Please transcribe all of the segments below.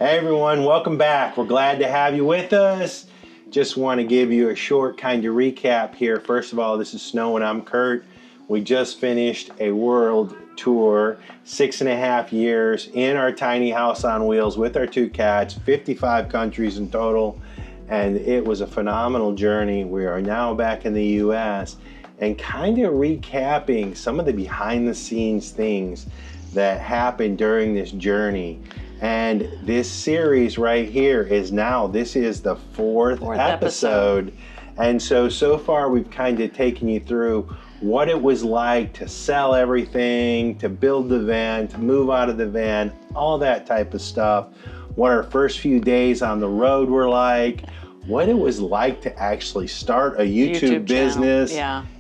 Hey everyone, welcome back. We're glad to have you with us. Just want to give you a short kind of recap here. First of all, this is Snow and I'm Curt. We just finished a world tour, 6.5 years in our tiny house on wheels with our 2 cats, 55 countries in total, and it was a phenomenal journey. We are now back in the US and kind of recapping some of the behind the scenes things that happened during this journey. And this series right here this is the fourth episode. And so far we've kind of taken you through what it was like to sell everything, to build the van, to move out of the van, all that type of stuff. What our first few days on the road were like, what it was like to actually start a YouTube business,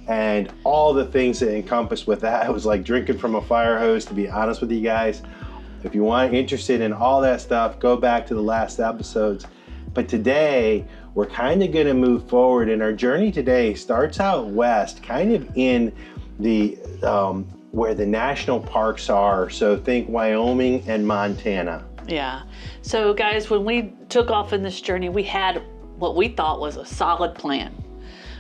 and all the things that encompass with that. It was like drinking from a fire hose, to be honest with you guys. If you want interested in all that stuff, go back to the last episodes. But today, we're kind of going to move forward, and our journey today starts out west, kind of in the where the national parks are. So think Wyoming and Montana. Yeah. So guys, when we took off in this journey, we had what we thought was a solid plan.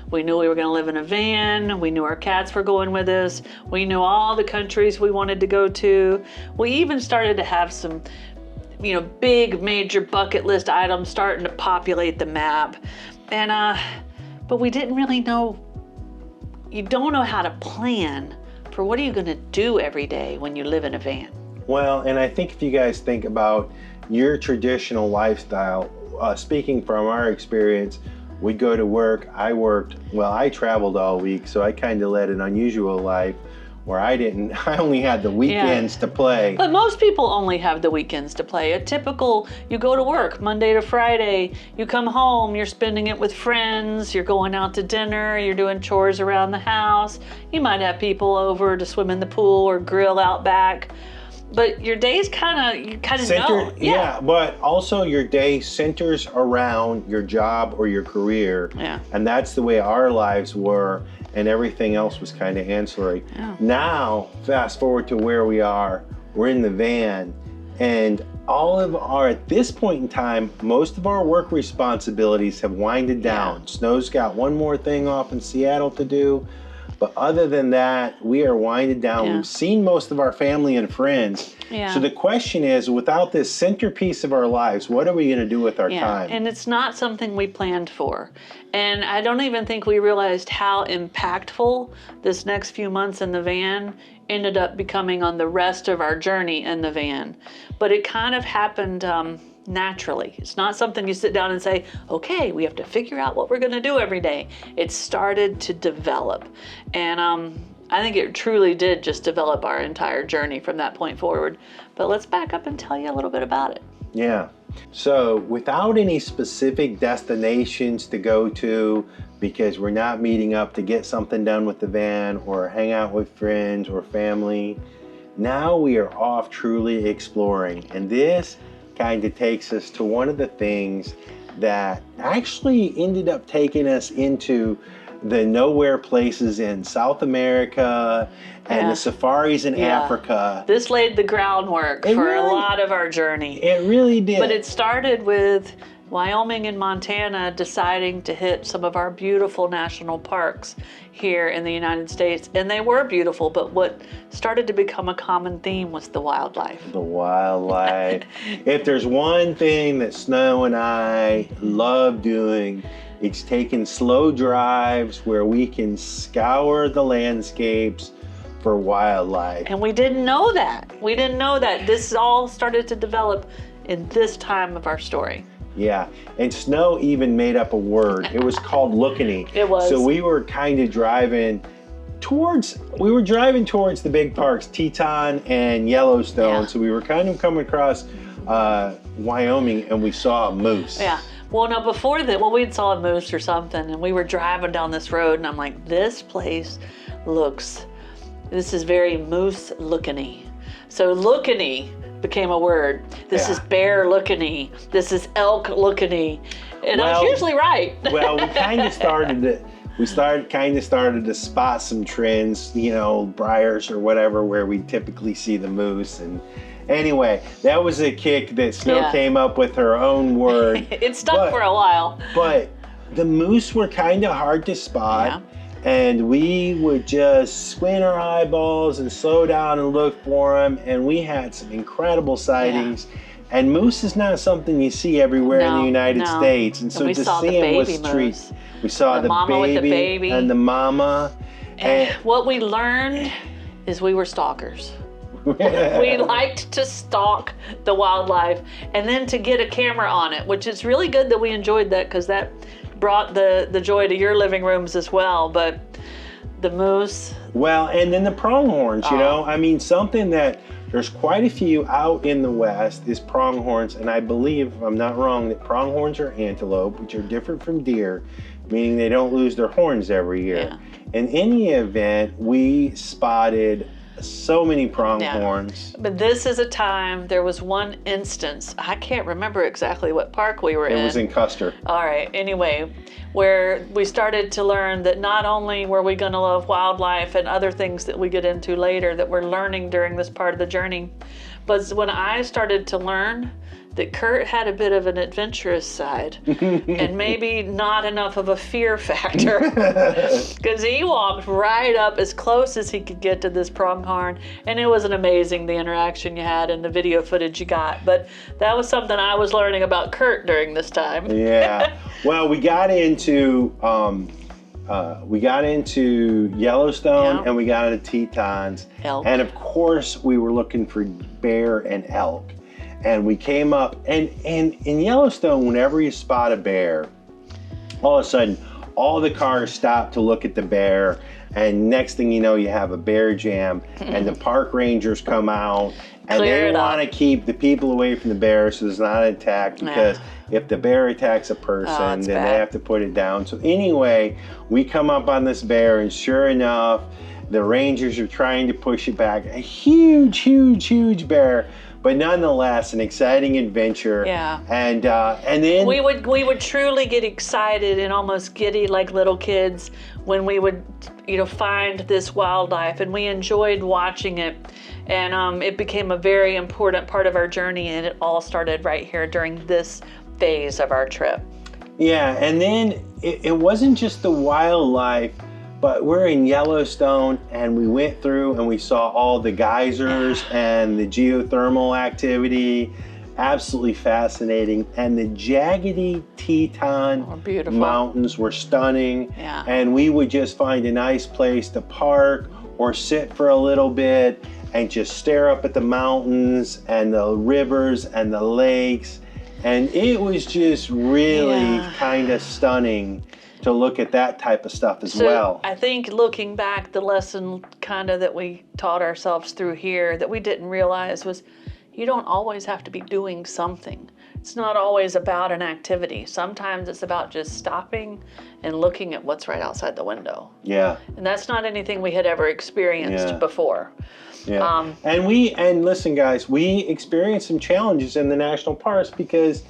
We knew we were going to live in a van. We knew our cats were going with us. We knew all the countries we wanted to go to. We even started to have some, big major bucket list items starting to populate the map. And, but we didn't really know, you don't know how to plan for what are you going to do every day when you live in a van. Well, and I think if you guys think about your traditional lifestyle, speaking from our experience, we'd go to work. I traveled all week, so I kind of led an unusual life where I only had the weekends to play. But most people only have the weekends to play. You go to work Monday to Friday, you come home, you're spending it with friends, you're going out to dinner, you're doing chores around the house. You might have people over to swim in the pool or grill out back. But your days you kind of know. Yeah, but also your day centers around your job or your career. Yeah. And that's the way our lives were, and everything else was kind of ancillary. Yeah. Now, fast forward to where we are, we're in the van, and at this point in time, most of our work responsibilities have winded down. Yeah. Snow's got one more thing off in Seattle to do. But other than that, we are winded down. Yeah. We've seen most of our family and friends. Yeah. So the question is, without this centerpiece of our lives, what are we going to do with our time? And it's not something we planned for. And I don't even think we realized how impactful this next few months in the van ended up becoming on the rest of our journey in the van. But it kind of happened naturally. It's not something you sit down and say, okay, we have to figure out what we're going to do every day. It started to develop. And I think it truly did just develop our entire journey from that point forward. But let's back up and tell you a little bit about it. Yeah. So without any specific destinations to go to, because we're not meeting up to get something done with the van or hang out with friends or family, now we are off truly exploring. And this kind of takes us to one of the things that actually ended up taking us into the nowhere places in South America and the safaris in Africa. This laid the groundwork for a lot of our journey. It really did. But it started with Wyoming and Montana deciding to hit some of our beautiful national parks here in the United States. And they were beautiful, but what started to become a common theme was the wildlife. The wildlife. If there's one thing that Snow and I love doing, it's taking slow drives where we can scour the landscapes for wildlife. And we didn't know that. We didn't know that. This all started to develop in this time of our story. Yeah, and Snow even made up a word. It was called lookany. It was. So we were kind of driving towards the big parks, Teton and Yellowstone. Yeah. So we were kind of coming across Wyoming, and we saw a moose. Yeah. Well, no, before that, we saw a moose or something, and we were driving down this road, and I'm like, this is very moose lookany. So lookany became a word. This is bear lookany. This is elk lookany. And I was usually right. Well, we kind of started to spot some trends, briars or whatever, where we typically see the moose, and Anyway, that was a kick that Snow came up with her own word. It stuck for a while. But the moose were kind of hard to spot. And we would just squint our eyeballs and slow down and look for them. And we had some incredible sightings. And moose is not something you see everywhere in the United States. And so to see them was a treat. We saw the mama with the baby and the mama. And what we learned is we were stalkers. We liked to stalk the wildlife and then to get a camera on it, which is really good that we enjoyed that, because that brought the joy to your living rooms as well. But the moose. Well, and then the pronghorns, you know, I mean, something that there's quite a few out in the West is pronghorns. And I believe, if I'm not wrong, that pronghorns are antelope, which are different from deer, meaning they don't lose their horns every year. In any event, we spotted so many pronghorns. But this is a time, there was one instance, I can't remember exactly what park we were in. It was in Custer. All right, anyway, where we started to learn that not only were we going to love wildlife and other things that we get into later that we're learning during this part of the journey, but when I started to learn that Curt had a bit of an adventurous side and maybe not enough of a fear factor, because he walked right up as close as he could get to this pronghorn, and it was amazing, the interaction you had and the video footage you got. But that was something I was learning about Curt during this time. Well, we got into Yellowstone and we got into Tetons, and of course we were looking for bear and elk. And we came up, and in Yellowstone, whenever you spot a bear, all of a sudden, all the cars stop to look at the bear, and next thing you know, you have a bear jam, and the park rangers come out, and they want to keep the people away from the bear so there's not an attack, because if the bear attacks a person, then they have to put it down. So anyway, we come up on this bear, and sure enough, the rangers are trying to push it back. A huge, huge, huge bear. But nonetheless, an exciting adventure. And then we would truly get excited and almost giddy like little kids when we would, find this wildlife, and we enjoyed watching it. And it became a very important part of our journey, and it all started right here during this phase of our trip. And then it wasn't just the wildlife. But we're in Yellowstone, and we went through and we saw all the geysers and the geothermal activity. Absolutely fascinating. And the jaggedy Teton mountains were stunning. And we would just find a nice place to park or sit for a little bit and just stare up at the mountains and the rivers and the lakes. And it was just really kind of stunning to look at that type of stuff as well. I think looking back, the lesson kind of that we taught ourselves through here that we didn't realize was you don't always have to be doing something. It's not always about an activity. Sometimes it's about just stopping and looking at what's right outside the window. And that's not anything we had ever experienced before. And listen guys, we experienced some challenges in the national parks because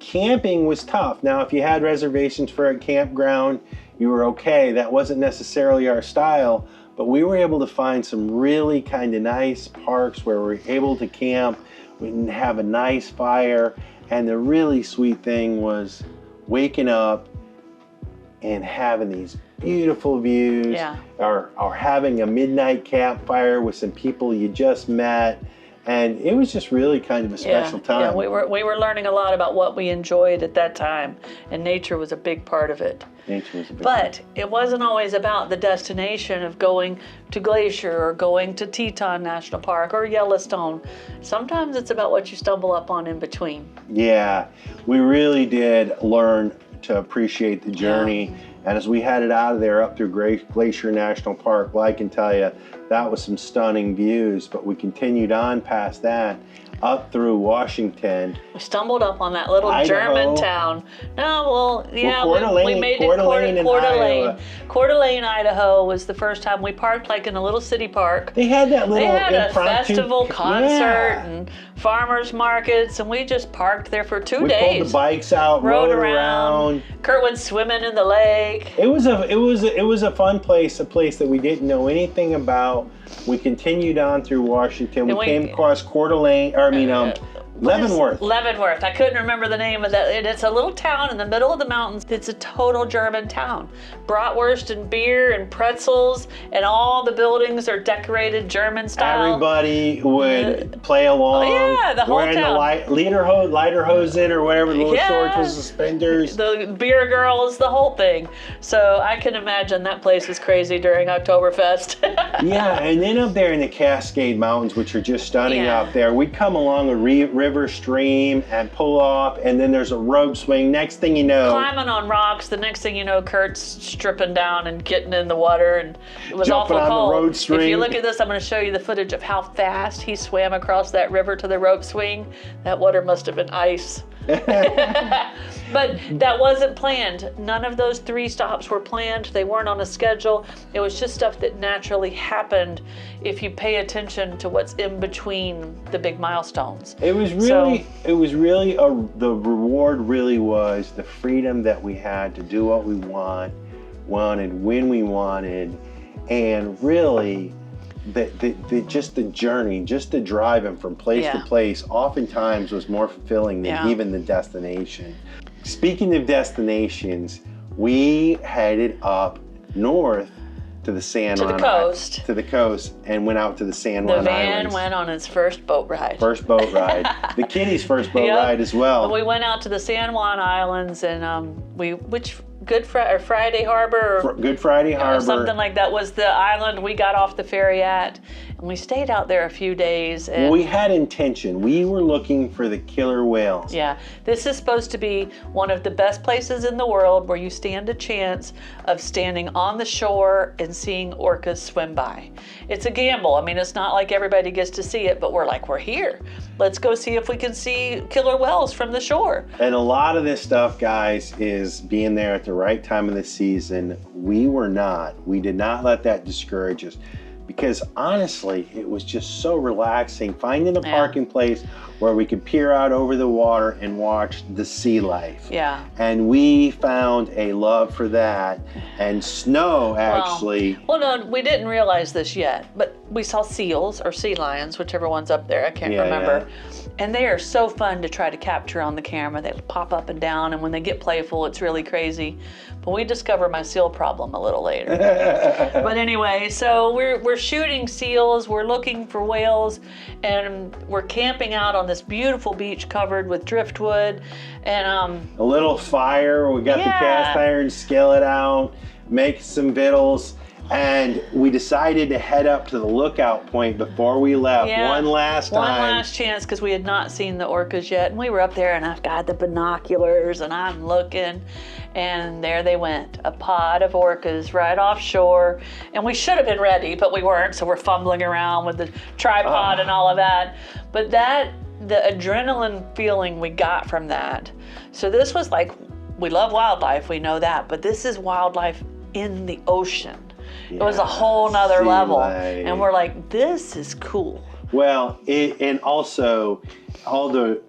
camping was tough. Now, if you had reservations for a campground, you were okay. That wasn't necessarily our style, but we were able to find some really kind of nice parks where we were able to camp. We can have a nice fire, and the really sweet thing was waking up and having these beautiful views, or having a midnight campfire with some people you just met. And it was just really kind of a special time. We were learning a lot about what we enjoyed at that time, and nature was a big part of it. But it wasn't always about the destination of going to Glacier or going to Teton National Park or Yellowstone. Sometimes it's about what you stumble up on in between. We really did learn to appreciate the journey. And as we headed out of there up through Glacier National Park, well, I can tell you, that was some stunning views, but we continued on past that, up through Washington. We stumbled up on that little Idaho. German town. We made it Coeur d'Alene. Coeur d'Alene, Idaho was the first time we parked like in a little city park. They had that little a festival concert and farmers markets, and we just parked there for 2 days. We pulled the bikes out, rode around. Curt went swimming in the lake. It was a fun place, a place that we didn't know anything about. We continued on through Washington. We And came across Coeur d'Alene, Leavenworth. Leavenworth. I couldn't remember the name of that. And it's a little town in the middle of the mountains. It's a total German town. Bratwurst and beer and pretzels, and all the buildings are decorated German style. Everybody would play along. Yeah, the whole wearing town. the lederhosen or whatever, the little shorts with suspenders. The beer girls, the whole thing. So I can imagine that place was crazy during Oktoberfest. Yeah, and then up there in the Cascade Mountains, which are just stunning up there, we'd come along a river stream and pull off, and then there's a rope swing. Next thing you know, climbing on rocks. The next thing you know, Curt's stripping down and getting in the water, and it was jumping awful on cold. the road swing. If you look at this, I'm going to show you the footage of how fast he swam across that river to the rope swing. That water must have been ice. But that wasn't planned. None of those 3 stops were planned. They weren't on a schedule. It was just stuff that naturally happened if you pay attention to what's in between the big milestones. It was really, the reward really was the freedom that we had to do what we wanted when we wanted, and really just the journey, just the driving from place to place, oftentimes was more fulfilling than even the destination. Speaking of destinations, we headed up north to the to the coast, and went out to the San Juan The van Islands. went on its first boat ride. First boat ride. The kitty's first boat ride as well. We went out to the San Juan Islands, and Friday Harbor, Good Friday Harbor, something like that was the island we got off the ferry at, and we stayed out there a few days. And we had intention. We were looking for the killer whales. yeah, this is supposed to be one of the best places in the world where you stand a chance of standing on the shore and seeing orcas swim by. It's a gamble. I mean, it's not like everybody gets to see it, but we're here. Let's go see if we can see killer whales from the shore. And a lot of this stuff, guys, is being there at the right time of the season. We did not let that discourage us, because honestly, it was just so relaxing finding a parking place where we could peer out over the water and watch the sea life. Yeah. And we found a love for that. And snow, actually. Well, no, we didn't realize this yet, but we saw seals or sea lions, whichever one's up there, I can't remember. Yeah. And they are so fun to try to capture on the camera. They pop up and down, and when they get playful, it's really crazy. But we discover my seal problem a little later. But anyway, so we're shooting seals, we're looking for whales, and we're camping out on this beautiful beach covered with driftwood, and a little fire. We got the cast iron skillet out, make some victuals, and we decided to head up to the lookout point before we left. One last time. One last chance, because we had not seen the orcas yet, and we were up there, and I've got the binoculars, and I'm looking, and there they went, a pod of orcas right offshore, and we should have been ready, but we weren't, so we're fumbling around with the tripod and all of that. But the adrenaline feeling we got from that. So this was like, we love wildlife, we know that, but this is wildlife in the ocean. It was a whole nother level, and we're like, this is cool. Well, and also all the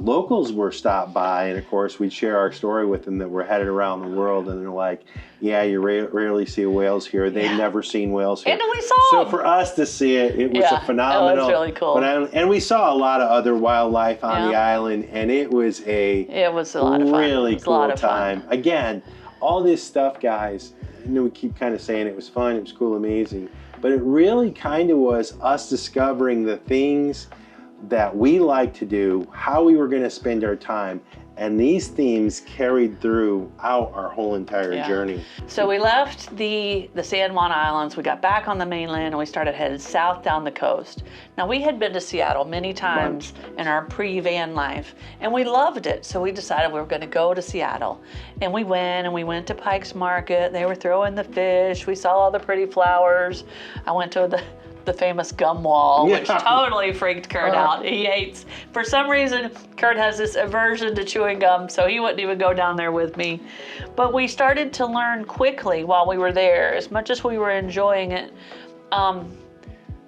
locals were stopped by, and of course we'd share our story with them that we're headed around the world, and they're like, yeah, you rarely see whales here. They've never seen whales here. And we saw So for us to see it, it was a phenomenal. It was really cool. And we saw a lot of other wildlife on the island, and it was a lot of fun. Really cool time. Again, all this stuff, guys, I know we keep kind of saying it was fun, it was cool, amazing, but it really kind of was us discovering the things that we like to do, how we were going to spend our time, and these themes carried throughout our whole entire journey. So we left the San Juan Islands, we got back on the mainland, and we started headed south down the coast. Now, we had been to Seattle many times in our pre-van life, and we loved it, so we decided we were going to go to Seattle. And we went to Pike's Market. They were throwing the fish. We saw all the pretty flowers. I went to the famous gum wall, which totally freaked Curt out. He hates, for some reason, Curt has this aversion to chewing gum, so he wouldn't even go down there with me. But we started to learn quickly while we were there, as much as we were enjoying it.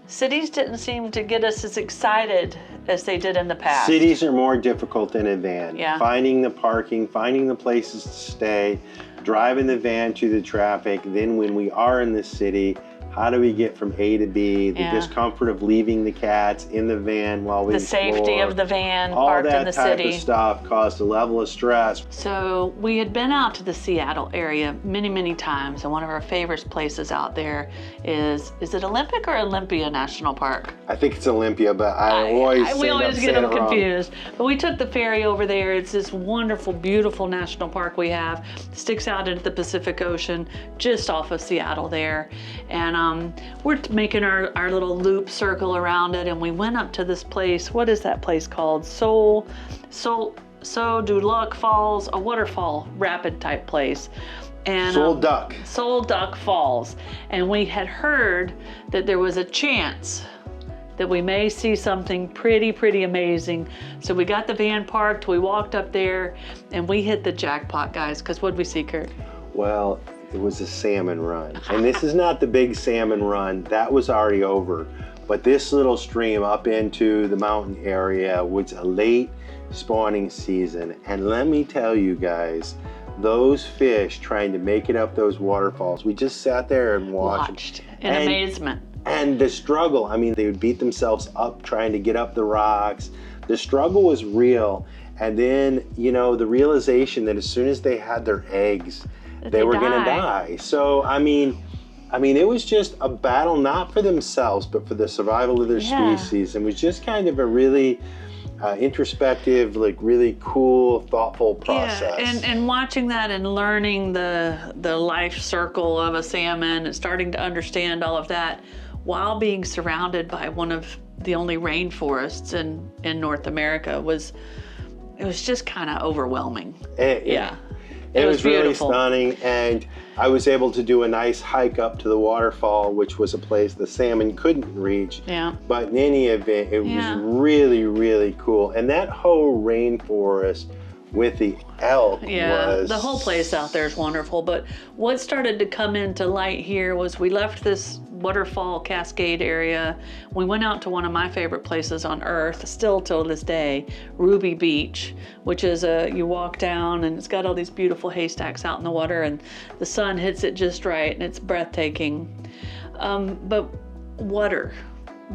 Cities didn't seem to get us as excited as they did in the past. Cities are more difficult than a van. Yeah. Finding the parking, finding the places to stay, driving the van to the traffic. Then when we are in the city, How do we get from A to B? The Yeah. discomfort of leaving the cats in the van while we The safety explore. of the van All parked that in the type city. of stuff caused a level of stress. So we had been out to the Seattle area many, many times, and one of our favorite places out there is it Olympic or Olympia National Park? I think it's Olympia, but we We always get them wrong. confused. But we took the ferry over there. It's this wonderful, beautiful national park we have. Sticks out into the Pacific Ocean, just off of Seattle there. And we're making our little loop circle around it, and we went up to this place. What is that place called? So do Luck Falls, a waterfall, rapid type place. And Soul Duck Falls. And we had heard that there was a chance that we may see something pretty amazing. So we got the van parked, we walked up there, and we hit the jackpot, guys, because what'd we see, Curt? Well, it was a salmon run. And this is not the big salmon run, that was already over. But this little stream up into the mountain area was a late spawning season. And let me tell you guys, those fish trying to make it up those waterfalls, we just sat there and watched In amazement. And the struggle, I mean, they would beat themselves up trying to get up the rocks. The struggle was real. And then, you know, the realization that as soon as they had their eggs, they were gonna die. So, I mean, it was just a battle, not for themselves, but for the survival of their species. And it was just kind of a really introspective, like really cool, thoughtful process. Yeah, and watching that and learning the life circle of a salmon and starting to understand all of that while being surrounded by one of the only rainforests in North America it was just kind of overwhelming. It was really stunning, and I was able to do a nice hike up to the waterfall, which was a place the salmon couldn't reach. Yeah. But in any event, it was really cool. And that whole rainforest with the elk was... the whole place out there is wonderful. But what started to come into light here was we left this waterfall cascade area. We went out to one of my favorite places on earth, still till this day, Ruby Beach, which is you walk down and it's got all these beautiful haystacks out in the water and the sun hits it just right and it's breathtaking. But water,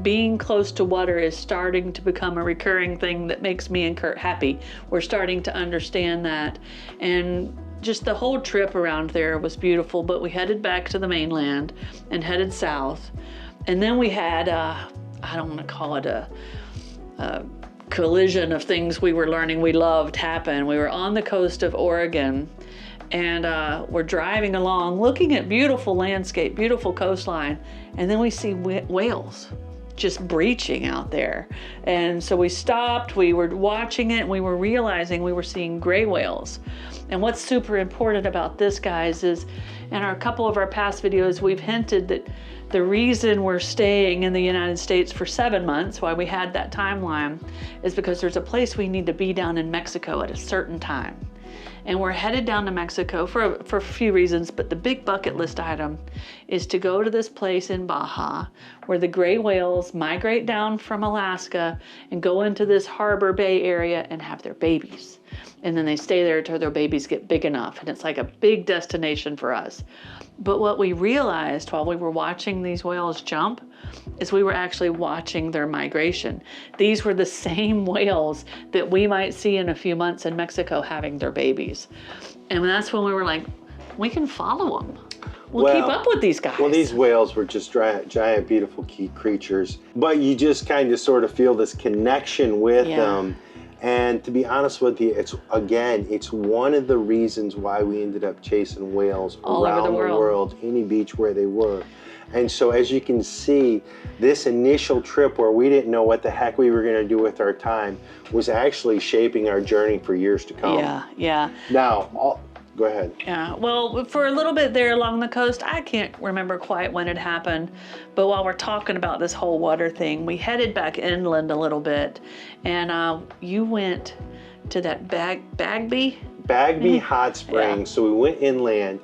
being close to water is starting to become a recurring thing that makes me and Curt happy. We're starting to understand that. And just the whole trip around there was beautiful, but we headed back to the mainland and headed south. And then we had, I don't want to call it a collision of things we were learning we loved happen. We were on the coast of Oregon and we're driving along, looking at beautiful landscape, beautiful coastline, and then we see whales just breaching out there. And so we stopped, we were watching it, and we were realizing we were seeing gray whales. And what's super important about this, guys, is in a couple of our past videos, we've hinted that the reason we're staying in the United States for 7 months, why we had that timeline, is because there's a place we need to be down in Mexico at a certain time. And we're headed down to Mexico for a few reasons, but the big bucket list item is to go to this place in Baja where the gray whales migrate down from Alaska and go into this harbor bay area and have their babies. And then they stay there until their babies get big enough. And it's like a big destination for us. But what we realized while we were watching these whales jump is we were actually watching their migration. These were the same whales that we might see in a few months in Mexico having their babies. And that's when we were like, we can follow them. We'll keep up with these guys. Well, these whales were just giant, beautiful creatures. But you just kind of sort of feel this connection with them. And to be honest with you, it's one of the reasons why we ended up chasing whales all around over the world, any beach where they were. And so as you can see, this initial trip where we didn't know what the heck we were going to do with our time was actually shaping our journey for years to come. Yeah. Now, go ahead. Yeah, well, for a little bit there along the coast, I can't remember quite when it happened, but while we're talking about this whole water thing, we headed back inland a little bit, and you went to that Bagby Hot Springs. So we went inland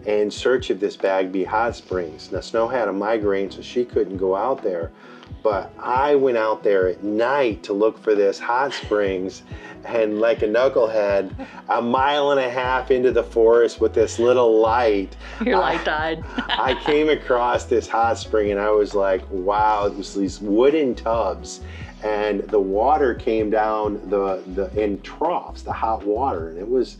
in search of this Bagby Hot Springs. Now, Snow had a migraine, so she couldn't go out there. But I went out there at night to look for this hot springs, and like a knucklehead, a mile and a half into the forest with this little light. Your light died. I came across this hot spring and I was like, wow, it was these wooden tubs, and the water came down in troughs, the hot water, and it was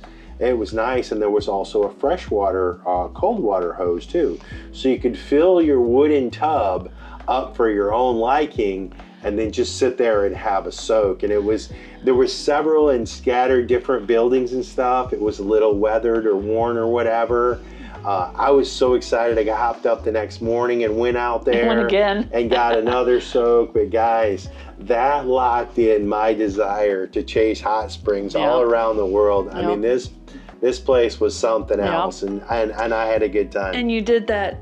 nice. And there was also a freshwater, cold water hose too. So you could fill your wooden tub up for your own liking and then just sit there and have a soak. And there were several in scattered different buildings and stuff. It was a little weathered or worn or whatever. I was so excited. I hopped up the next morning and went out there again. and got another soak. But guys, that locked in my desire to chase hot springs all around the world. I mean, this place was something else, and I had a good time. And you did that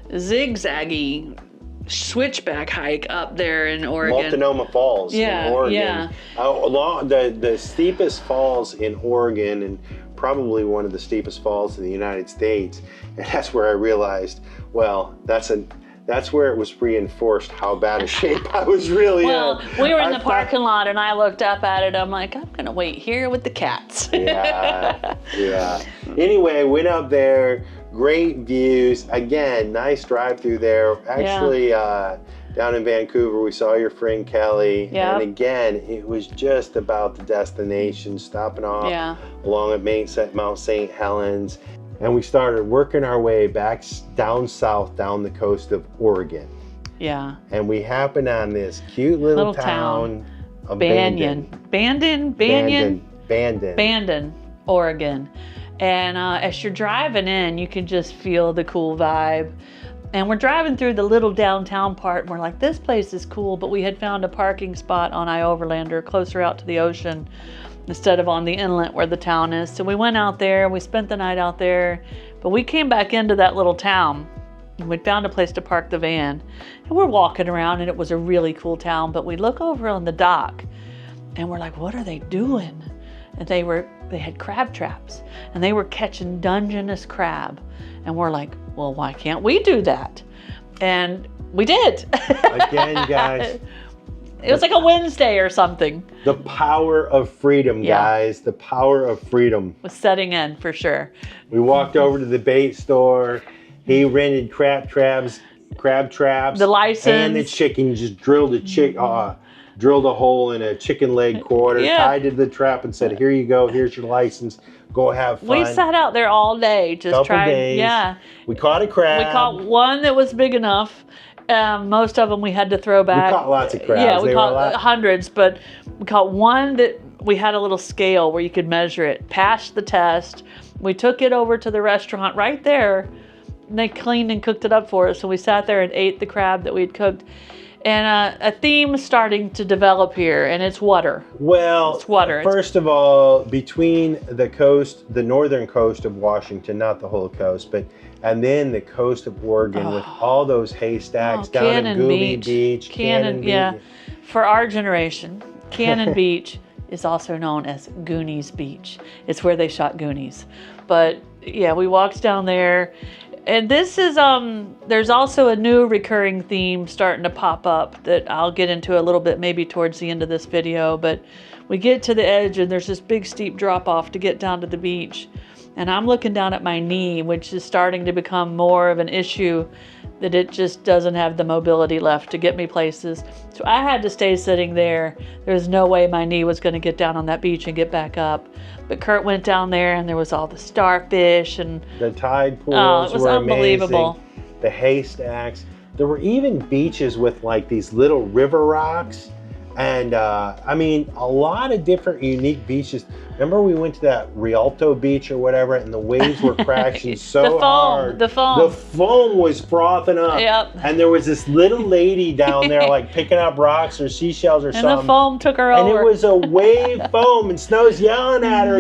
zigzaggy switchback hike up there in Oregon. Multnomah Falls in Oregon. Yeah. Along the steepest falls in Oregon, and probably one of the steepest falls in the United States. And that's where I realized, well, that's where it was reinforced how bad a shape I was really in. Well, we were in the parking lot and I looked up at it. I'm like, I'm gonna wait here with the cats. Yeah. Anyway, went up there, great views. Again, nice drive through there. Actually, down in Vancouver, we saw your friend Kelly. Yeah. And again, it was just about the destination, stopping off along at Mount St. Helens. And we started working our way back down south, down the coast of Oregon. Yeah. And we happened on this cute little town of Bandon, Oregon. And as you're driving in, you can just feel the cool vibe. And we're driving through the little downtown part, and we're like, this place is cool, but we had found a parking spot on iOverlander closer out to the ocean instead of on the inlet where the town is. So we went out there, and we spent the night out there, but we came back into that little town, and we'd found a place to park the van. And we're walking around, and it was a really cool town, but we look over on the dock, and we're like, what are they doing? And they had crab traps, and they were catching Dungeness crab. And we're like, well, why can't we do that? And we did. Again, guys. It was like a Wednesday or something. The power of freedom, guys. The power of freedom was setting in for sure. We walked over to the bait store. He rented crab traps. The license. And the chicken, just drilled a hole in a chicken leg quarter, tied it to the trap, and said, here you go, here's your license, go have fun. We sat out there all day, just trying. Days. Yeah. We caught a crab. We caught one that was big enough. Most of them we had to throw back. We caught lots of crabs. Yeah, we caught hundreds, but we caught one that we had a little scale where you could measure it, passed the test. We took it over to the restaurant right there, and they cleaned and cooked it up for us. So we sat there and ate the crab that we'd cooked. And a theme is starting to develop here, and it's water. Well, it's water. First of all, between the coast, the northern coast of Washington, not the whole coast, and then the coast of Oregon with all those haystacks down in Gooby Beach. Cannon Beach. For our generation, Cannon Beach is also known as Goonies Beach. It's where they shot Goonies. But yeah, we walked down there. And this is, there's also a new recurring theme starting to pop up that I'll get into a little bit maybe towards the end of this video, but we get to the edge and there's this big steep drop off to get down to the beach. And I'm looking down at my knee, which is starting to become more of an issue, that it just doesn't have the mobility left to get me places. So I had to stay sitting there. There's no way my knee was gonna get down on that beach and get back up. But Curt went down there and there was all the starfish and the tide pools. It was were unbelievable. Amazing. The haystacks. There were even beaches with like these little river rocks. And I mean, a lot of different unique beaches. Remember we went to that Rialto Beach or whatever, and the waves were crashing so hard. The foam. The foam was frothing up. Yep. And there was this little lady down there like picking up rocks or seashells or something. And the foam took her over. And it was a wave foam, and Snow's yelling at her,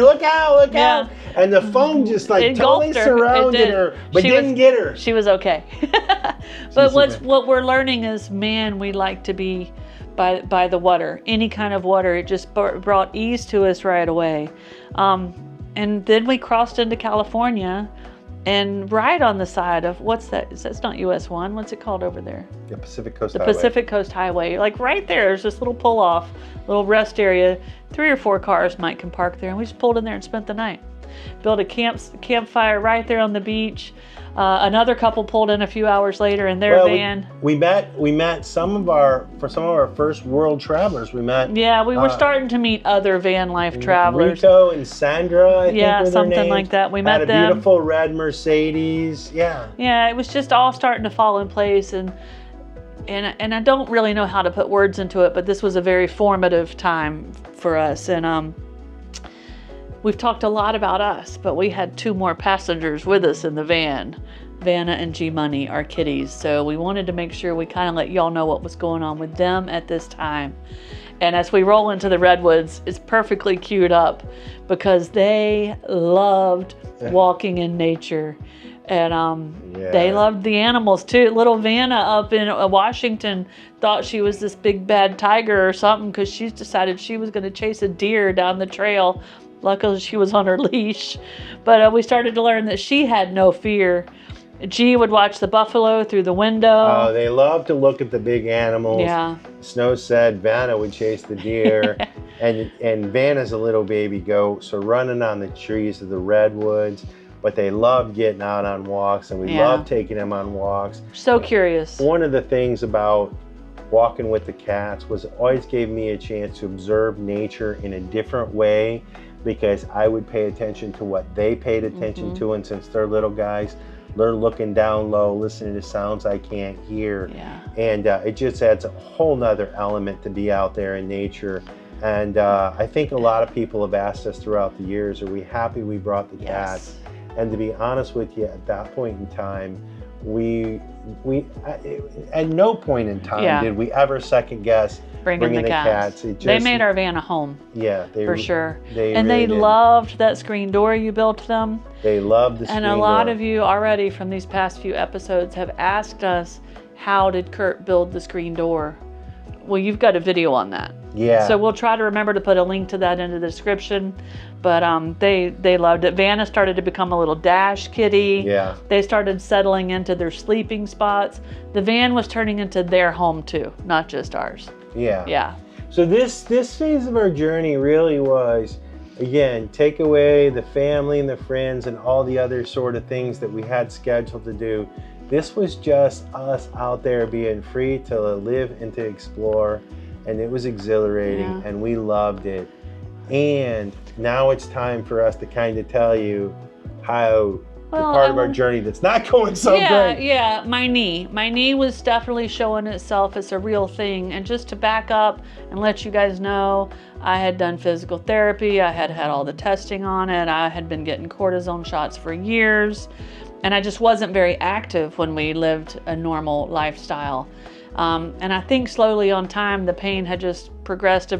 look out. And the foam just like totally surrounded her, but didn't get her. She was okay. But what we're learning is, man, we like to be by the water, any kind of water. It just brought ease to us right away. And then we crossed into California, And right on the side of, what's that? That's not US 1. What's it called over there? The Pacific Coast The Highway. Pacific Coast Highway. Like right there, there's this little pull off, little rest area. 3 or 4 cars can park there. And we just pulled in there and spent the night. Built a campfire right there on the beach. Another couple pulled in a few hours later in their van. We met some of our first world travelers. We met. Yeah, we were starting to meet other van life travelers. Rito and Sandra, I think were their something names. like that. We met Had a them. beautiful red Mercedes. Yeah. Yeah, it was just all starting to fall in place, and I don't really know how to put words into it, but this was a very formative time for us. And we've talked a lot about us, but we had 2 more passengers with us in the van, Vanna and G Money, our kitties. So we wanted to make sure we kind of let y'all know what was going on with them at this time. And as we roll into the redwoods, it's perfectly queued up because they loved walking in nature. And they loved the animals too. Little Vanna up in Washington thought she was this big bad tiger or something because she's decided she was going to chase a deer down the trail. Luckily, she was on her leash. But we started to learn that she had no fear. G would watch the buffalo through the window. Oh, they love to look at the big animals. Yeah. Snow said Vanna would chase the deer. and Vanna's a little baby goat, so running on the trees of the redwoods. But they loved getting out on walks, and we loved taking them on walks. So curious. One of the things about walking with the cats was it always gave me a chance to observe nature in a different way, because I would pay attention to what they paid attention to, and since they're little guys, they're looking down low, listening to sounds I can't hear. Yeah. And it just adds a whole nother element to be out there in nature. And I think a lot of people have asked us throughout the years, are we happy we brought the cats? And to be honest with you, at that point in time, we at no point in time did we ever second guess bringing the cats. They made our van a home. Yeah, for sure. They and really they loved that screen door you built them. They loved the screen door. And a lot of you already from these past few episodes have asked us, how did Curt build the screen door? Well, you've got a video on that. Yeah. So we'll try to remember to put a link to that into the description. But they loved it. Vanna started to become a little dash kitty. Yeah. They started settling into their sleeping spots. The van was turning into their home too, not just ours. Yeah. Yeah. So this phase of our journey really was, again, take away the family and the friends and all the other sort of things that we had scheduled to do. This was just us out there being free to live and to explore, and it was exhilarating, and we loved it. And now it's time for us to kind of tell you how the part of our journey that's not going so great. Yeah, my knee was definitely showing itself as a real thing. And just to back up and let you guys know, I had done physical therapy. I had had all the testing on it. I had been getting cortisone shots for years. And I just wasn't very active when we lived a normal lifestyle. And I think slowly on time, the pain had just progressed,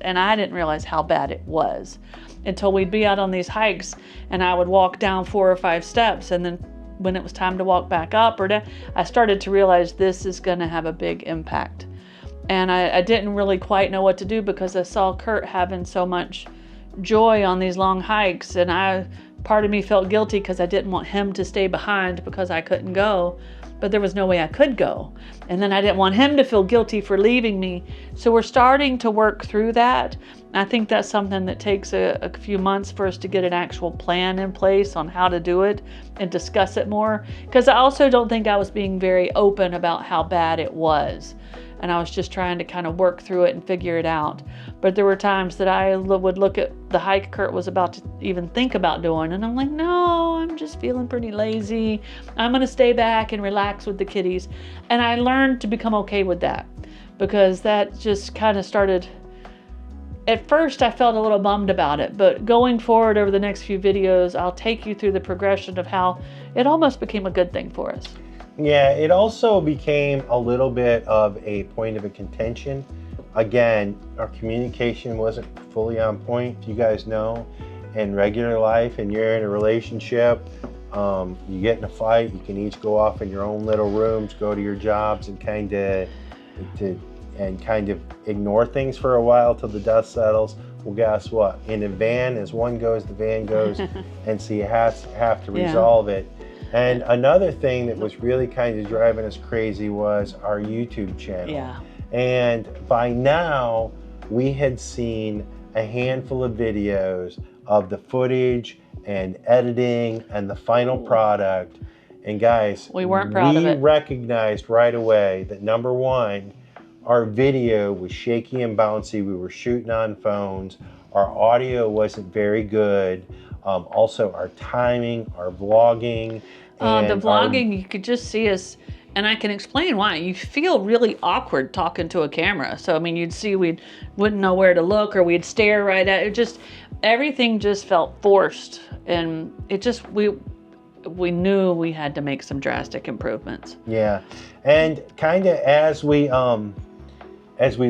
and I didn't realize how bad it was until we'd be out on these hikes and I would walk down 4 or 5 steps, and then when it was time to walk back up or down, I started to realize this is going to have a big impact. And I didn't really quite know what to do because I saw Curt having so much joy on these long hikes, and part of me felt guilty because I didn't want him to stay behind because I couldn't go. But there was no way I could go. And then I didn't want him to feel guilty for leaving me. So we're starting to work through that. I think that's something that takes a few months for us to get an actual plan in place on how to do it and discuss it more. Because I also don't think I was being very open about how bad it was. And I was just trying to kind of work through it and figure it out. But there were times that I would look at the hike Curt was about to even think about doing, and I'm like, no, I'm just feeling pretty lazy. I'm going to stay back and relax with the kitties. And I learned to become okay with that, because that just kind of started. At first, I felt a little bummed about it, but going forward over the next few videos, I'll take you through the progression of how it almost became a good thing for us. Yeah, it also became a little bit of a point of a contention. Again, our communication wasn't fully on point. You guys know, in regular life, and you're in a relationship, you get in a fight, you can each go off in your own little rooms, go to your jobs, and kind of ignore things for a while till the dust settles. Well, guess what? In a van, as one goes, the van goes, and so you have to Yeah. resolve it. And another thing that was really kind of driving us crazy was our YouTube channel. Yeah. And by now, we had seen a handful of videos of the footage and editing and the final product. And guys, We weren't proud of it. We recognized right away that number one, our video was shaky and bouncy. We were shooting on phones. Our audio wasn't very good. Also, our timing, our vlogging. The vlogging, you could just see us, and I can explain why. You feel really awkward talking to a camera. So, I mean, you'd see we wouldn't know where to look, or we'd stare right at it. Just, everything just felt forced. And it just, we knew we had to make some drastic improvements. Yeah. And kind of as we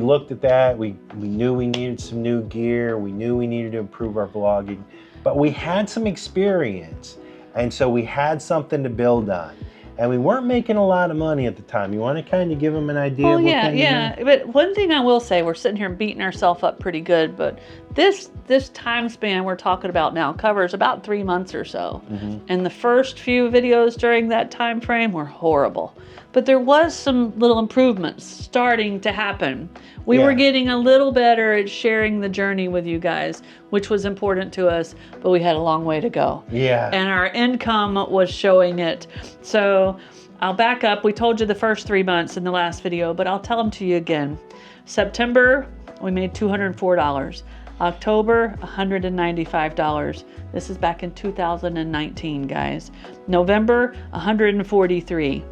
looked at that, we knew we needed some new gear. We knew we needed to improve our vlogging, but we had some experience. And so we had something to build on. And we weren't making a lot of money at the time. You want to kind of give them an idea? Oh, of what yeah. But one thing I will say, we're sitting here beating ourselves up pretty good, but this time span we're talking about now covers about 3 months or so. Mm-hmm. And the first few videos during that time frame were horrible. But there was some little improvements starting to happen. We were getting a little better at sharing the journey with you guys, which was important to us, but we had a long way to go. Yeah. And our income was showing it. So I'll back up. We told you the first 3 months in the last video, but I'll tell them to you again. September, we made $204. October, $195. This is back in 2019, guys. November, $143.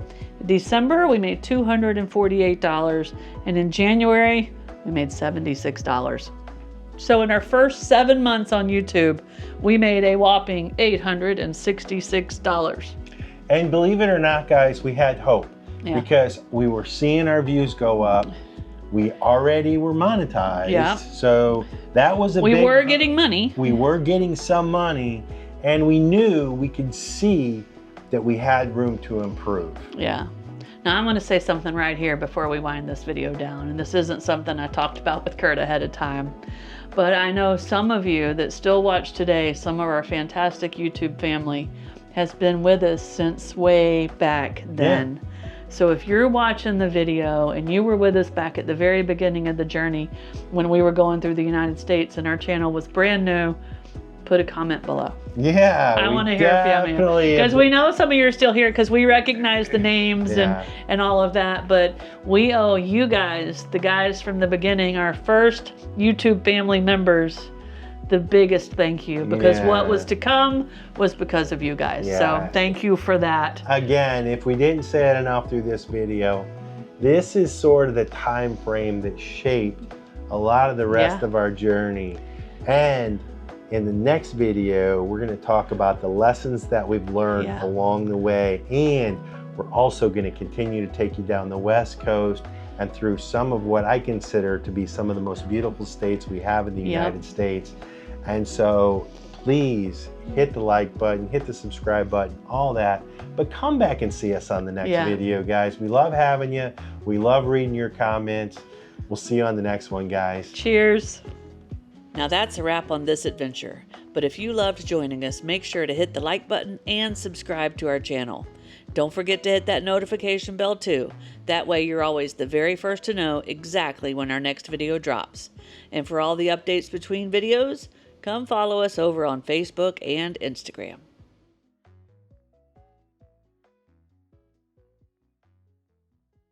December, we made $248, and in January, we made $76. So in our first 7 months on YouTube, we made a whopping $866. And believe it or not, guys, we had hope because we were seeing our views go up. We already were monetized. Yeah. So that was a big... We were getting money. We were getting some money, and we knew we could see that we had room to improve. Yeah. Now I'm going to say something right here before we wind this video down, and this isn't something I talked about with Curt ahead of time, but I know some of you that still watch today, some of our fantastic YouTube family, has been with us since way back then. Yeah. So if you're watching the video and you were with us back at the very beginning of the journey when we were going through the United States and our channel was brand new, put a comment below. Yeah, I want to hear from you, because we know some of you are still here because we recognize the names and all of that, but we owe you guys, the guys from the beginning, our first YouTube family members, the biggest thank you, because what was to come was because of you guys. So thank you for that. Again, if we didn't say it enough through this video, this is sort of the time frame that shaped a lot of the rest of our journey. And in the next video, we're going to talk about the lessons that we've learned along the way. And we're also going to continue to take you down the West Coast and through some of what I consider to be some of the most beautiful states we have in the United States. And so please hit the like button, hit the subscribe button, all that. But come back and see us on the next video, guys. We love having you. We love reading your comments. We'll see you on the next one, guys. Cheers. Now that's a wrap on this adventure, but if you loved joining us, make sure to hit the like button and subscribe to our channel. Don't forget to hit that notification bell too. That way you're always the very first to know exactly when our next video drops. And for all the updates between videos, come follow us over on Facebook and Instagram.